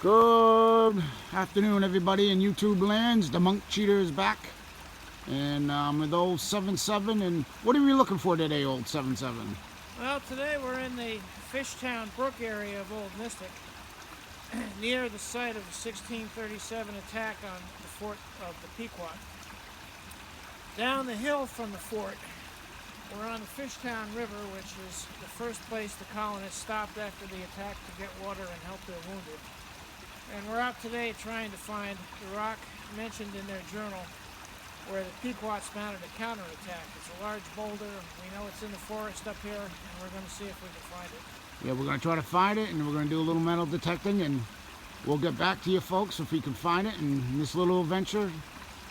Good afternoon, everybody in YouTube lands. The Monk Cheetah is back, and with old 77. And what are we looking for today, old 77? Well, today we're in the Fishtown Brook area of Old Mystic, near the site of the 1637 attack on the fort of the Pequot. Down the hill from the fort, we're on the Fishtown River, which is the first place the colonists stopped after the attack to get water and help their wounded. And we're out today trying to find the rock mentioned in their journal where the Pequots mounted a counterattack. It's a large boulder. We know it's in the forest up here, and we're going to see if we can find it. Yeah, we're going to try to find it, and we're going to do a little metal detecting, and we'll get back to you folks if we can find it. And this little adventure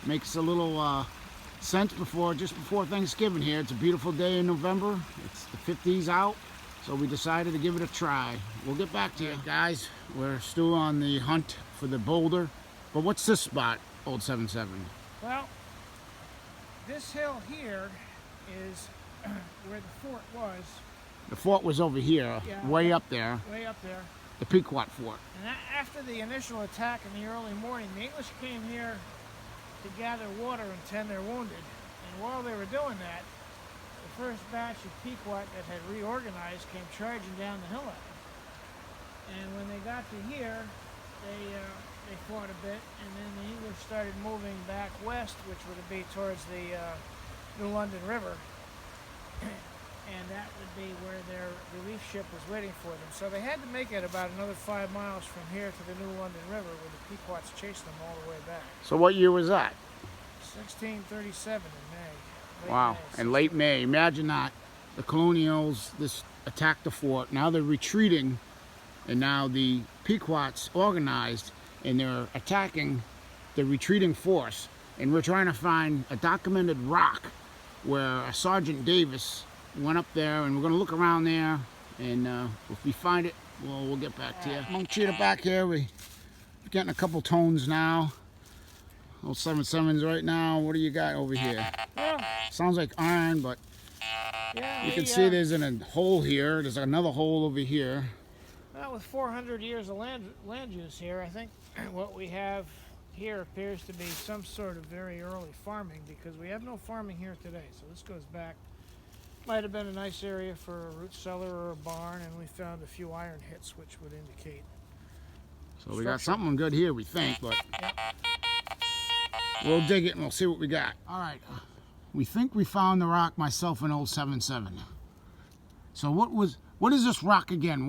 makes a little sense just before Thanksgiving here. It's a beautiful day in November. It's the 50s out, so we decided to give it a try. We'll get back to you. Guys, we're still on the hunt for the boulder. But what's this spot, old 77? Well, this hill here is where the fort was. The fort was over here, Yeah, way up there. Way up there. The Pequot fort. And after the initial attack in the early morning, the English came here to gather water and tend their wounded. And while they were doing that, the first batch of Pequot that had reorganized came charging down the hill at them. And when they got to here, they fought a bit, and then the English started moving back west, which would be towards the New London River. And that would be where their relief ship was waiting for them. So they had to make it about another 5 miles from here to the New London River, where the Pequots chased them all the way back. So what year was that? 1637 in May. Wow, in late May. Imagine that. The colonials attacked the fort. Now they're retreating, and now the Pequots organized, and they're attacking the retreating force. And we're trying to find a documented rock where Sergeant Davis went up there, and we're going to look around there, and if we find it, we'll get back to you. Monk Cheetah back here. We're getting a couple tones now. Old 77s right now. What do you got over here? Well, sounds like iron, but yeah, you can see there's a hole here. There's another hole over here. Well, with 400 years of land use here, I think what we have here appears to be some sort of very early farming, because we have no farming here today. So this goes back. Might have been a nice area for a root cellar or a barn, and we found a few iron hits, which would indicate. So we got something good here, we think, but we'll dig it and we'll see what we got. All right, we think we found the rock, myself and old 77. So what is this rock again?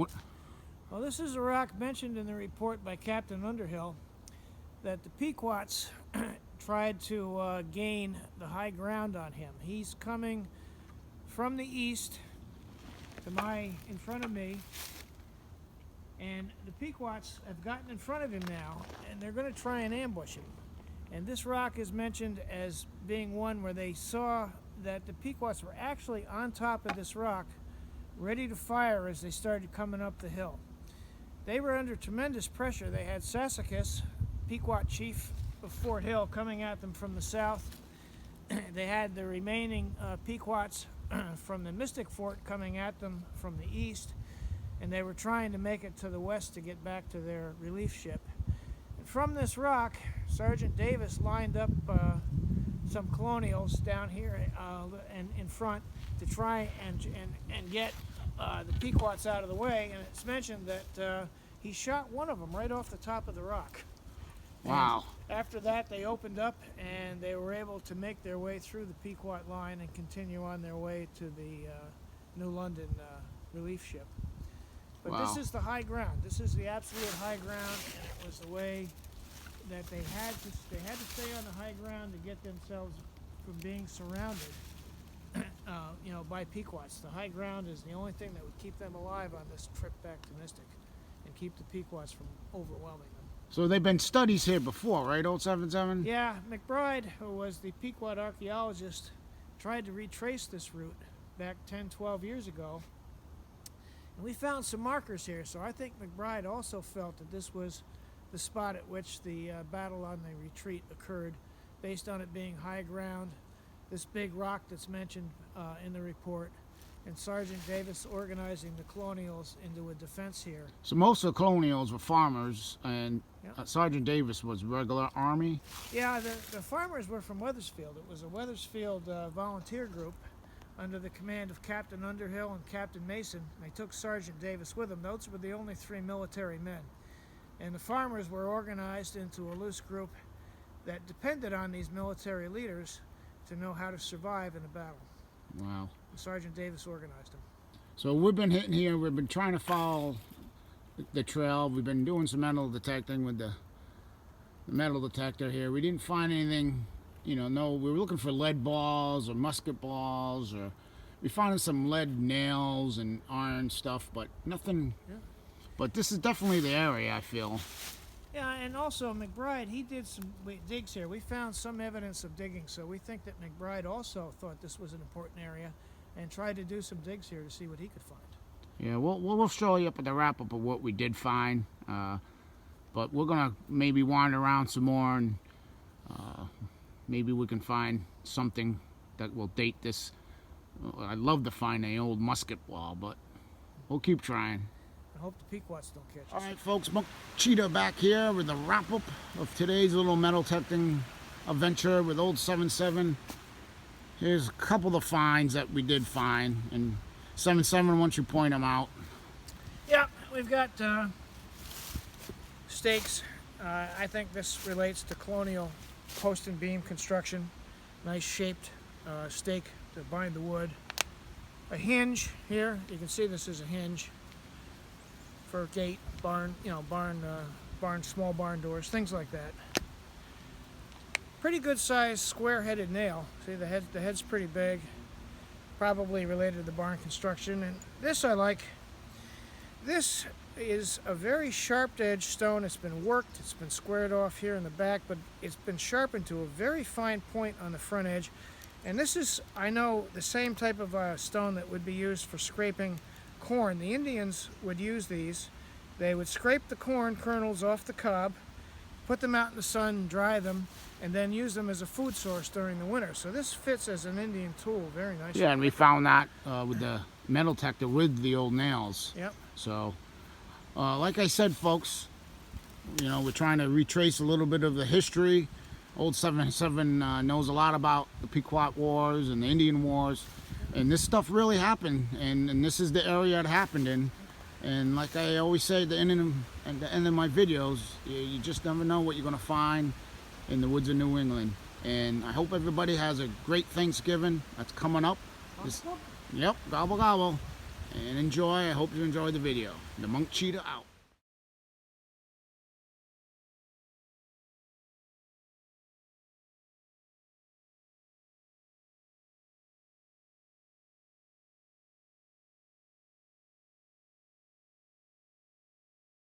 Well, this is a rock mentioned in the report by Captain Underhill that the Pequots tried to gain the high ground on him. He's coming from the east in front of me, and the Pequots have gotten in front of him now, and they're going to try and ambush him. And this rock is mentioned as being one where they saw that the Pequots were actually on top of this rock, ready to fire as they started coming up the hill. They were under tremendous pressure. They had Sassacus, Pequot chief of Fort Hill, coming at them from the south. They had the remaining Pequots from the Mystic Fort coming at them from the east, and they were trying to make it to the west to get back to their relief ship. And from this rock, Sergeant Davis lined up some colonials down here and in front to try and get the Pequots out of the way. And it's mentioned that he shot one of them right off the top of the rock. Wow. And after that, they opened up, and they were able to make their way through the Pequot line and continue on their way to the New London relief ship. But wow. This is the high ground. This is the absolute high ground, and it was the way that they had to stay on the high ground to get themselves from being surrounded, by Pequots. The high ground is the only thing that would keep them alive on this trip back to Mystic, and keep the Pequots from overwhelming them. So they've been studies here before, right, old 77? Yeah, McBride, who was the Pequot archaeologist, tried to retrace this route back 10, 12 years ago. And we found some markers here, so I think McBride also felt that this was the spot at which the battle on the retreat occurred, based on it being high ground, this big rock that's mentioned in the report, and Sergeant Davis organizing the colonials into a defense here. So most of the colonials were farmers, and Yep. Sergeant Davis was regular Army. Yeah, the farmers were from Wethersfield. It was a Wethersfield volunteer group under the command of Captain Underhill and Captain Mason. They took Sergeant Davis with them. Those were the only 3 military men. And the farmers were organized into a loose group that depended on these military leaders to know how to survive in a battle. Wow. And Sergeant Davis organized them. So we've been hitting here. We've been trying to follow the trail. We've been doing some metal detecting with the metal detector here. We didn't find anything, we were looking for lead balls or musket balls, or we found some lead nails and iron stuff, but nothing. Yeah. But this is definitely the area, I feel. Yeah, and also McBride, he did some digs here. We found some evidence of digging, so we think that McBride also thought this was an important area and tried to do some digs here to see what he could find. Yeah, we'll show you up at the wrap-up of what we did find, but we're gonna maybe wander around some more, and maybe we can find something that will date this. I'd love to find an old musket ball, but we'll keep trying. I hope the pequots don't catch us. All right, folks, Monk Cheetah back here with the wrap-up of today's little metal detecting adventure with old 7.7. Here's a couple of the finds that we did find, and 7.7, once you point them out. Yeah, we've got stakes. I think this relates to colonial post and beam construction. Nice shaped stake to bind the wood. A hinge here. You can see this is a hinge for a gate, barn, small barn doors, things like that. Pretty good sized square-headed nail. See, the head's pretty big. Probably related to the barn construction. And this I like. This is a very sharp-edged stone. It's been worked. It's been squared off here in the back, but it's been sharpened to a very fine point on the front edge. And this is, I know, the same type of stone that would be used for scraping corn. The Indians would use these. They would scrape the corn kernels off the cob, put them out in the sun, dry them, and then use them as a food source during the winter. So this fits as an Indian tool very nicely. Yeah, and we found that with the metal detector with the old nails. Yep. So, like I said, folks, we're trying to retrace a little bit of the history. Old 7.7 knows a lot about the Pequot Wars and the Indian Wars, and this stuff really happened, and this is the area it happened in. And like I always say at the end of my videos, you just never know what you're going to find in the woods of New England. And I hope everybody has a great Thanksgiving that's coming up. Yep, gobble gobble, and enjoy. I hope you enjoyed the video. The Monk Cheetah out.